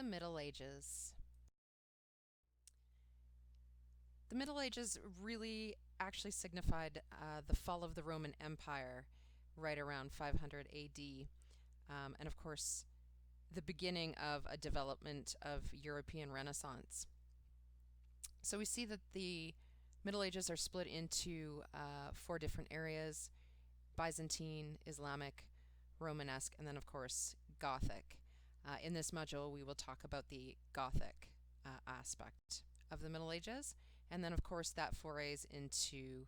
The Middle Ages. The Middle Ages really actually signified the fall of the Roman Empire right around 500 AD, and of course, the beginning of a development of European Renaissance. So we see that the Middle Ages are split into four different areas: Byzantine, Islamic, Romanesque, and then, of course, Gothic. In this module, we will talk about the Gothic aspect of the Middle Ages, and then, of course, that forays into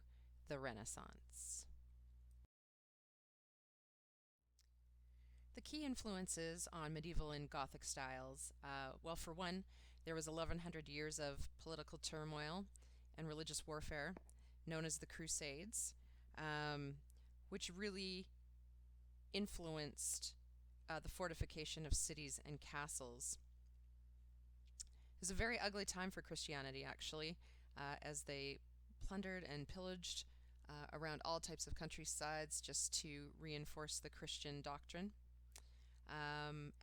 the Renaissance. The key influences on medieval and Gothic styles, well, for one, there was 1100 years of political turmoil and religious warfare known as the Crusades, which really influenced the fortification of cities and castles. It was a very ugly time for Christianity, actually, as they plundered and pillaged around all types of countrysides just to reinforce the Christian doctrine.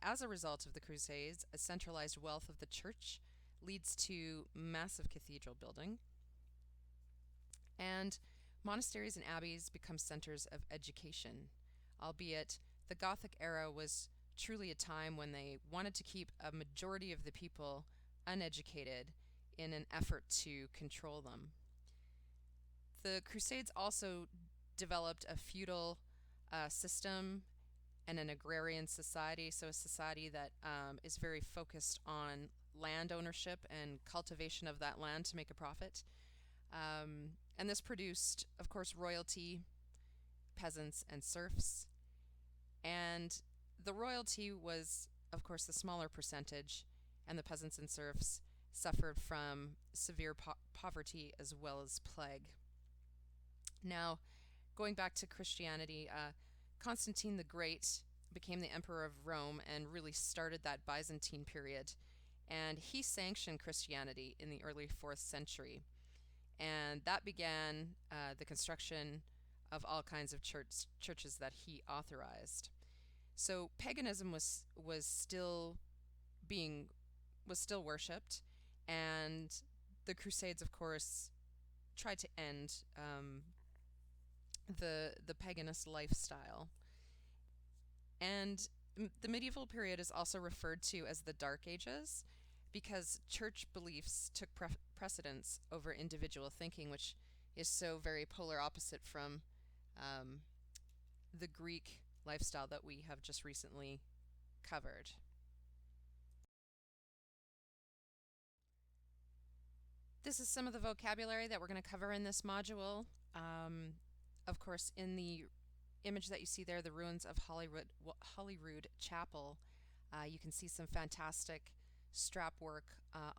As a result of the Crusades, a centralized wealth of the church leads to massive cathedral building, and monasteries and abbeys become centers of education, albeit the Gothic era was truly a time when they wanted to keep a majority of the people uneducated in an effort to control them. The Crusades also developed a feudal system and an agrarian society, so a society that is very focused on land ownership and cultivation of that land to make a profit. And this produced, of course, royalty, peasants, and serfs. And the royalty was, of course, the smaller percentage, and the peasants and serfs suffered from severe poverty as well as plague. Now, going back to Christianity, Constantine the Great became the emperor of Rome and really started that Byzantine period. And he sanctioned Christianity in the early 4th century. And that began the construction of all kinds of churches that he authorized. So paganism was still worshipped, and the Crusades, of course, tried to end the paganist lifestyle. And the medieval period is also referred to as the Dark Ages because church beliefs took precedence over individual thinking, which is so very polar opposite from the Greek lifestyle that we have just recently covered. This is some of the vocabulary that we're going to cover in this module. Of course, in the image that you see there, the ruins of Holyrood Chapel, you can see some fantastic strap work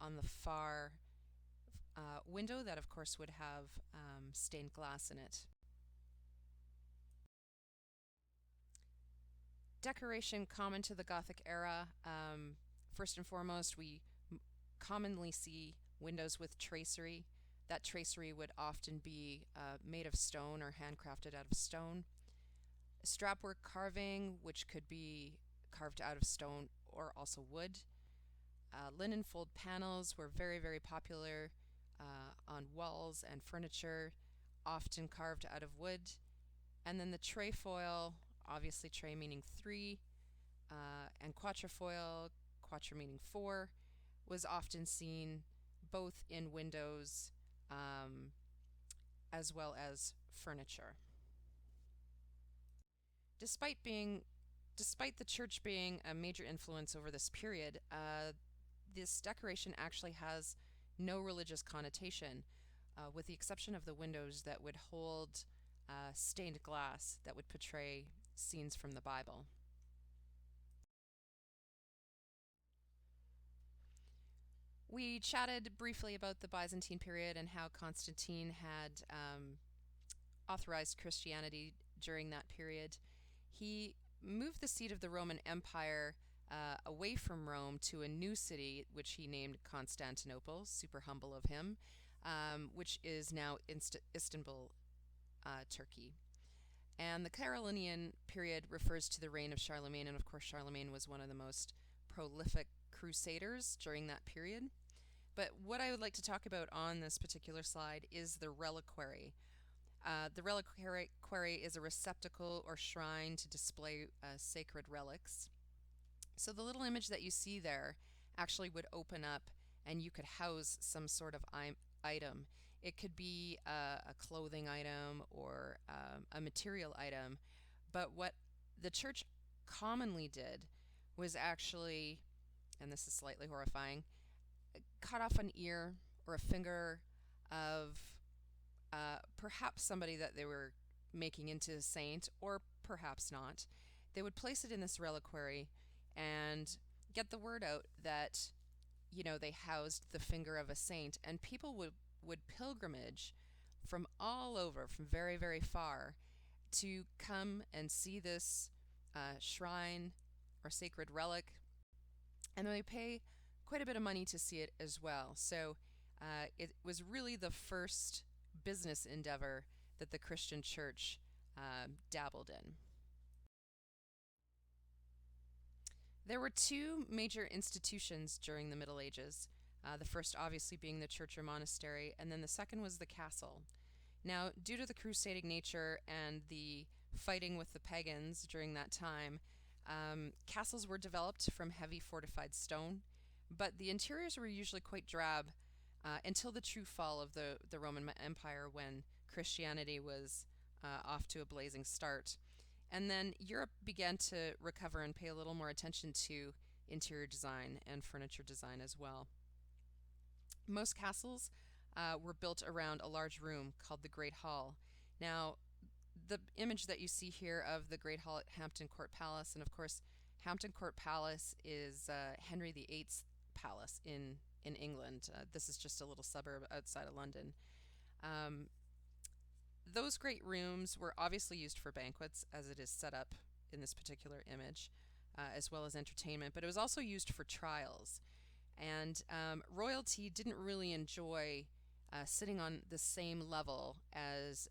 on the far window that, of course, would have stained glass in it. Decoration common to the Gothic era. First and foremost, we commonly see windows with tracery. That tracery would often be made of stone or handcrafted out of stone. Strapwork carving, which could be carved out of stone or also wood. Linen fold panels were very, very popular on walls and furniture, often carved out of wood. And then the trefoil, obviously tre meaning 3, and quatrefoil, quatre meaning 4, was often seen both in windows as well as furniture. Despite the church being a major influence over this period, this decoration actually has no religious connotation, with the exception of the windows that would hold stained glass that would portray scenes from the Bible. We chatted briefly about the Byzantine period and how Constantine had authorized Christianity during that period. He moved the seat of the Roman Empire away from Rome to a new city, which he named Constantinople, super humble of him, which is now Istanbul, Turkey. And the Carolingian period refers to the reign of Charlemagne, and of course Charlemagne was one of the most prolific crusaders during that period. But what I would like to talk about on this particular slide is the reliquary. The reliquary is a receptacle or shrine to display sacred relics. So the little image that you see there actually would open up and you could house some sort of item. It could be a clothing item or a material item. But what the church commonly did was actually, and this is slightly horrifying, cut off an ear or a finger of perhaps somebody that they were making into a saint, or perhaps not. They would place it in this reliquary and get the word out that, they housed the finger of a saint, and people would pilgrimage from all over, from very, very far, to come and see this shrine or sacred relic, and they pay quite a bit of money to see it as well. So it was really the first business endeavor that the Christian church dabbled in. There were two major institutions during the Middle Ages, the first obviously being the church or monastery, and then the second was the castle. Now, due to the crusading nature and the fighting with the pagans during that time, castles were developed from heavy fortified stone, but the interiors were usually quite drab until the true fall of the Roman Empire, when Christianity was off to a blazing start. And then Europe began to recover and pay a little more attention to interior design and furniture design as well. Most castles were built around a large room called the Great Hall. Now, the image that you see here of the Great Hall at Hampton Court Palace, and of course, Hampton Court Palace is Henry VIII's palace in England. This is just a little suburb outside of London. Those great rooms were obviously used for banquets, as it is set up in this particular image, as well as entertainment, but it was also used for trials. And royalty didn't really enjoy sitting on the same level as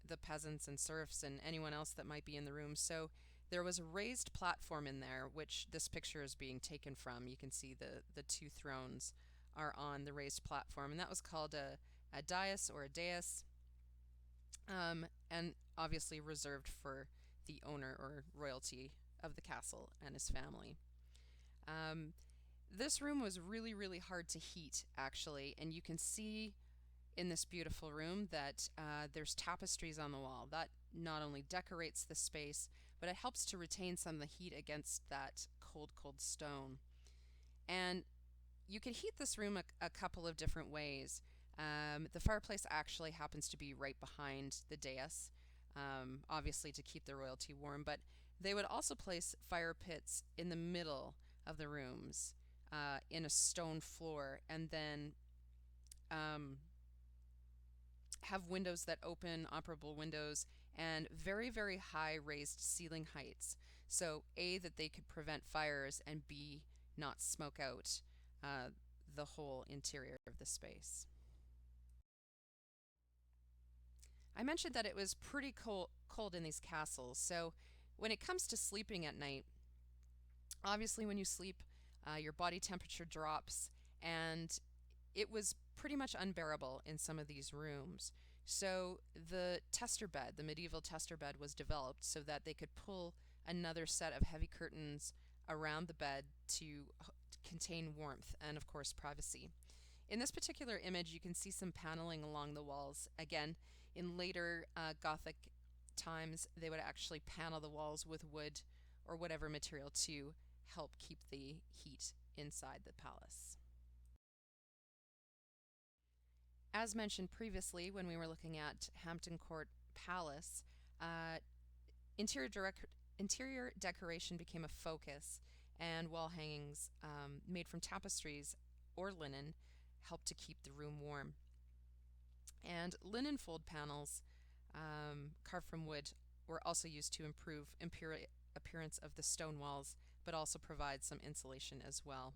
the peasants and serfs and anyone else that might be in the room. So there was a raised platform in there, which this picture is being taken from. You can see the two thrones are on the raised platform, and that was called a dais or a dais, and obviously reserved for the owner or royalty of the castle and his family. This room was really, really hard to heat, actually, and you can see in this beautiful room that there's tapestries on the wall. That not only decorates the space, but it helps to retain some of the heat against that cold, cold stone. And you can heat this room a couple of different ways. The fireplace actually happens to be right behind the dais, obviously to keep the royalty warm, but they would also place fire pits in the middle of the rooms in a stone floor, and then have windows that open, operable windows, and very, very high raised ceiling heights. So A, that they could prevent fires, and B, not smoke out the whole interior of the space. I mentioned that it was pretty cold in these castles. So when it comes to sleeping at night, obviously when you sleep, your body temperature drops, and it was pretty much unbearable in some of these rooms. So the tester bed, the medieval tester bed, was developed so that they could pull another set of heavy curtains around the bed to contain warmth and, of course, privacy. In this particular image, you can see some paneling along the walls. Again, in later Gothic times, they would actually panel the walls with wood or whatever material to help keep the heat inside the palace. As mentioned previously, when we were looking at Hampton Court Palace, interior decoration became a focus, and wall hangings made from tapestries or linen helped to keep the room warm. And linen fold panels carved from wood were also used to improve appearance of the stone walls, but also provide some insulation as well.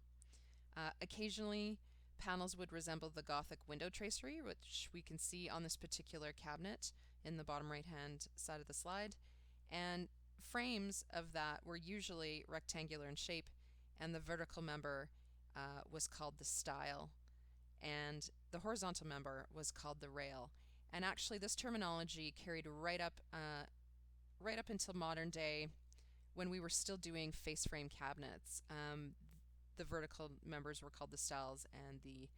Occasionally, panels would resemble the Gothic window tracery, which we can see on this particular cabinet in the bottom right-hand side of the slide. And frames of that were usually rectangular in shape and the vertical member was called the stile, and the horizontal member was called the rail. And actually, this terminology carried right up until modern day, when we were still doing face frame cabinets. The vertical members were called the stiles, and the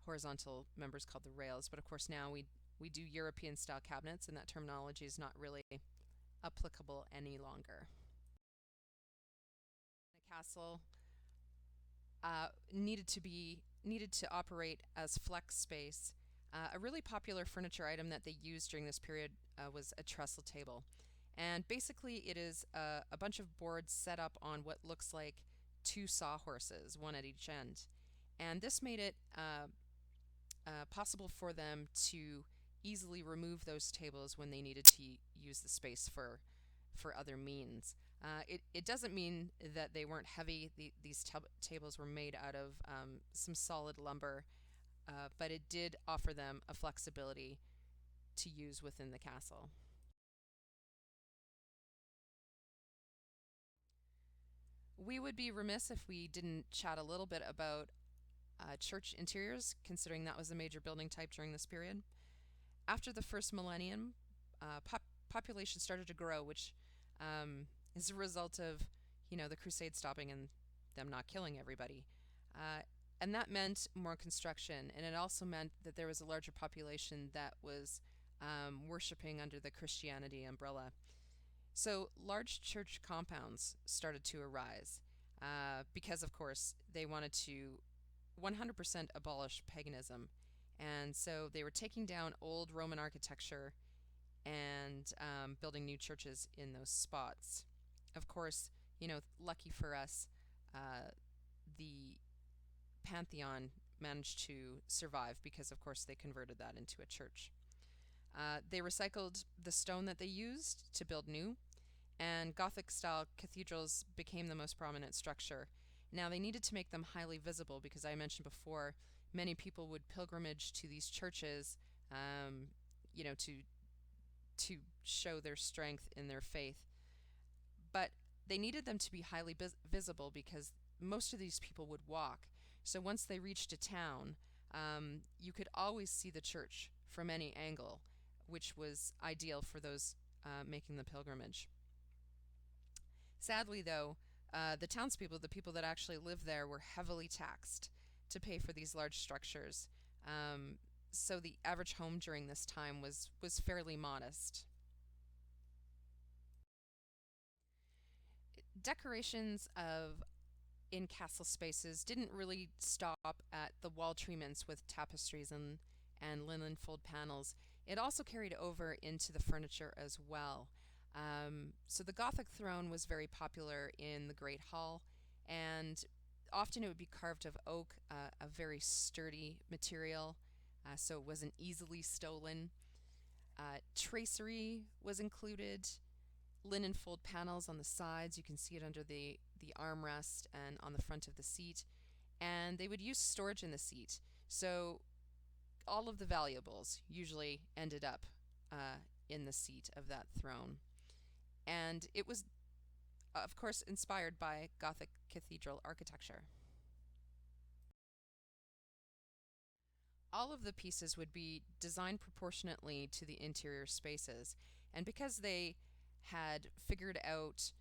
horizontal members called the rails. But of course, now we do European style cabinets, and that terminology is not really applicable any longer. The castle needed to operate as flex space. A really popular furniture item that they used during this period was a trestle table. And basically, it is a bunch of boards set up on what looks like two sawhorses, one at each end. And this made it possible for them to easily remove those tables when they needed to use the space for other means. It doesn't mean that they weren't heavy. These tables were made out of some solid lumber, but it did offer them a flexibility to use within the castle. We would be remiss if we didn't chat a little bit about church interiors, considering that was a major building type during this period. After the first millennium, population started to grow, which is a result of, the Crusades stopping and them not killing everybody. And that meant more construction, and it also meant that there was a larger population that was worshiping under the Christianity umbrella. So large church compounds started to arise because, of course, they wanted to 100% abolish paganism. And so they were taking down old Roman architecture and building new churches in those spots. Of course, lucky for us, the Pantheon managed to survive because, of course, they converted that into a church. They recycled the stone that they used to build new, and Gothic-style cathedrals became the most prominent structure. Now, they needed to make them highly visible because I mentioned before, many people would pilgrimage to these churches, to show their strength in their faith. But they needed them to be highly visible because most of these people would walk. So once they reached a town, you could always see the church from any angle, which was ideal for those making the pilgrimage. Sadly, though, the townspeople, the people that actually lived there, were heavily taxed to pay for these large structures. So the average home during this time was fairly modest. Decorations in castle spaces didn't really stop at the wall treatments with tapestries and linen fold panels. It also carried over into the furniture as well. So the Gothic throne was very popular in the Great Hall, and often it would be carved of oak, a very sturdy material, so it wasn't easily stolen. Tracery was included, linen fold panels on the sides. You can see it under the armrest and on the front of the seat. And they would use storage in the seat. So all of the valuables usually ended up in the seat of that throne. And it was, of course, inspired by Gothic cathedral architecture. All of the pieces would be designed proportionately to the interior spaces. And because they had figured out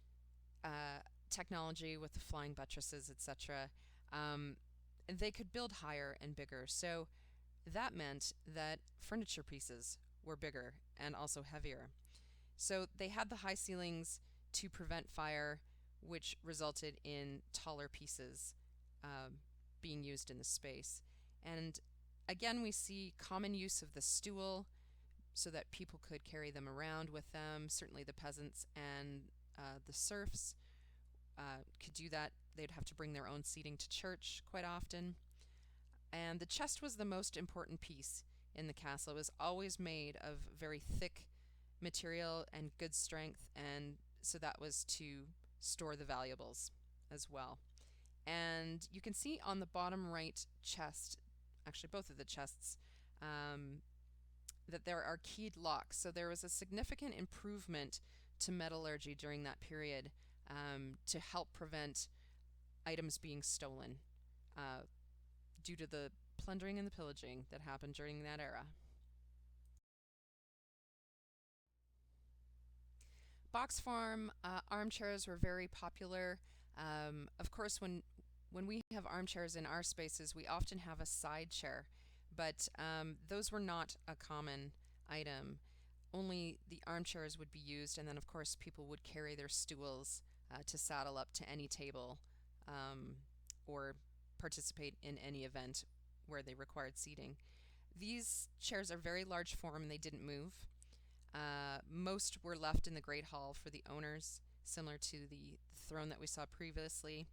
technology with the flying buttresses, etc., they could build higher and bigger. So that meant that furniture pieces were bigger and also heavier. So they had the high ceilings to prevent fire, which resulted in taller pieces being used in the space. And again, we see common use of the stool so that people could carry them around with them. Certainly the peasants and the serfs could do that. They'd have to bring their own seating to church quite often. And the chest was the most important piece in the castle. It was always made of very thick material and good strength, and so that was to store the valuables as well. And you can see on the bottom right chest, actually both of the chests, that there are keyed locks. So there was a significant improvement to metallurgy during that period to help prevent items being stolen uh, due to the plundering and the pillaging that happened during that era. Box form armchairs were very popular. Of course, when we have armchairs in our spaces, we often have a side chair, but those were not a common item. Only the armchairs would be used, and then of course people would carry their stools to saddle up to any table um, or participate in any event where they required seating. These chairs are very large form and they didn't move. Most were left in the Great Hall for the owners, similar to the throne that we saw previously.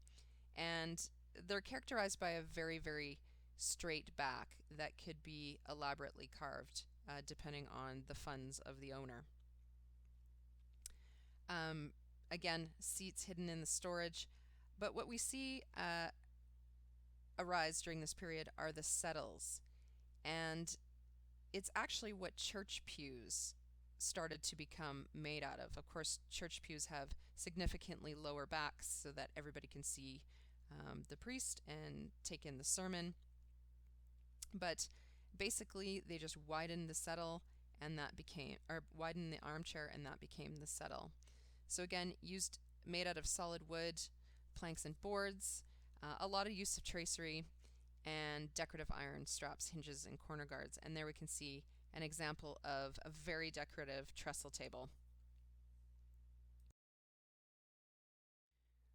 And they're characterized by a very, very straight back that could be elaborately carved, depending on the funds of the owner. Um, Again, seats hidden in the storage. But what we see arise during this period are the settles. And it's actually what church pews started to become made out of. Of course, church pews have significantly lower backs so that everybody can see the priest and take in the sermon. But basically, they just widened the settle and that became, or widened the armchair and that became the settle. So again, made out of solid wood, planks and boards, a lot of use of tracery, and decorative iron straps, hinges, and corner guards. And there we can see an example of a very decorative trestle table.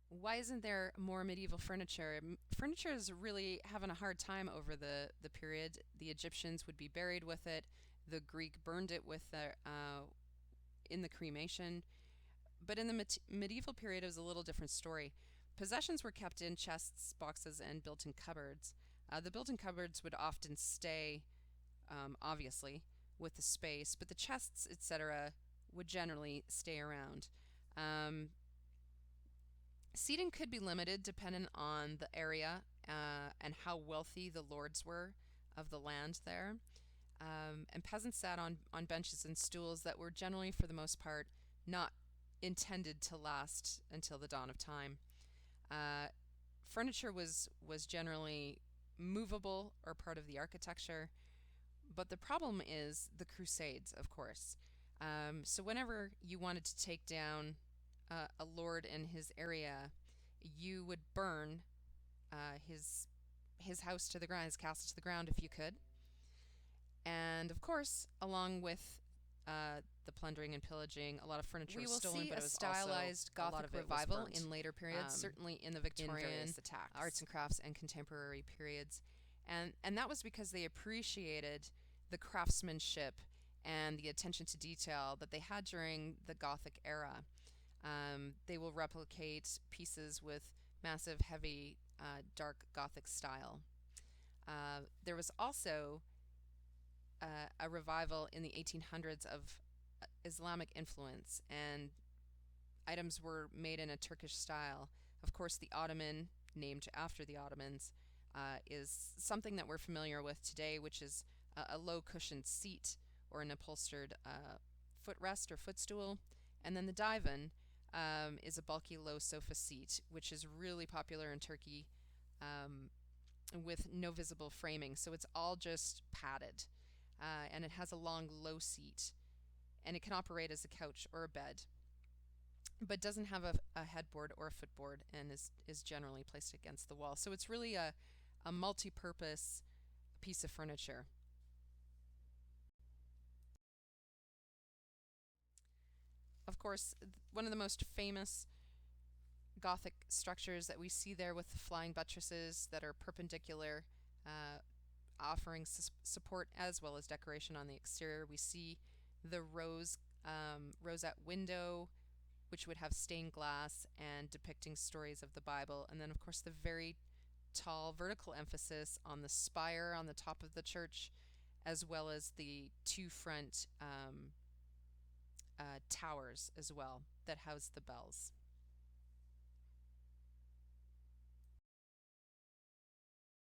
Why isn't there more medieval furniture? Furniture is really having a hard time over the period. The Egyptians would be buried with it. The Greek burned it in the cremation. But in the medieval period, it was a little different story. Possessions were kept in chests, boxes, and built-in cupboards. The built-in cupboards would often stay, obviously, with the space, but the chests, etc., would generally stay around. Seating could be limited depending on the area and how wealthy the lords were of the land there. And peasants sat on benches and stools that were generally, for the most part, not intended to last until the dawn of time. Furniture was generally movable or part of the architecture, but the problem is the Crusades, of course. So whenever you wanted to take down a lord in his area, you would burn his house to the ground, his castle to the ground, if you could. And of course, along with the plundering and pillaging, a lot of furniture was stolen. We will see a stylized Gothic revival in later periods, certainly in the Victorian, arts and crafts, and contemporary periods. And that was because they appreciated the craftsmanship and the attention to detail that they had during the Gothic era. They will replicate pieces with massive, heavy, dark Gothic style. There was also a revival in the 1800s of Islamic influence, and items were made in a Turkish style. Of course, the Ottoman, named after the Ottomans, is something that we're familiar with today, which is a low-cushioned seat or an upholstered footrest or footstool. And then the divan is a bulky low sofa seat, which is really popular in Turkey with no visible framing. So it's all just padded. And it has a long low seat, and it can operate as a couch or a bed, but doesn't have a headboard or a footboard, and is generally placed against the wall. So it's really a multi-purpose piece of furniture. Of course, one of the most famous Gothic structures that we see there with the flying buttresses that are perpendicular, offering support as well as decoration on the exterior. We see the rosette window, which would have stained glass and depicting stories of the Bible. And then, of course, the very tall vertical emphasis on the spire on the top of the church, as well as the two front towers as well that house the bells.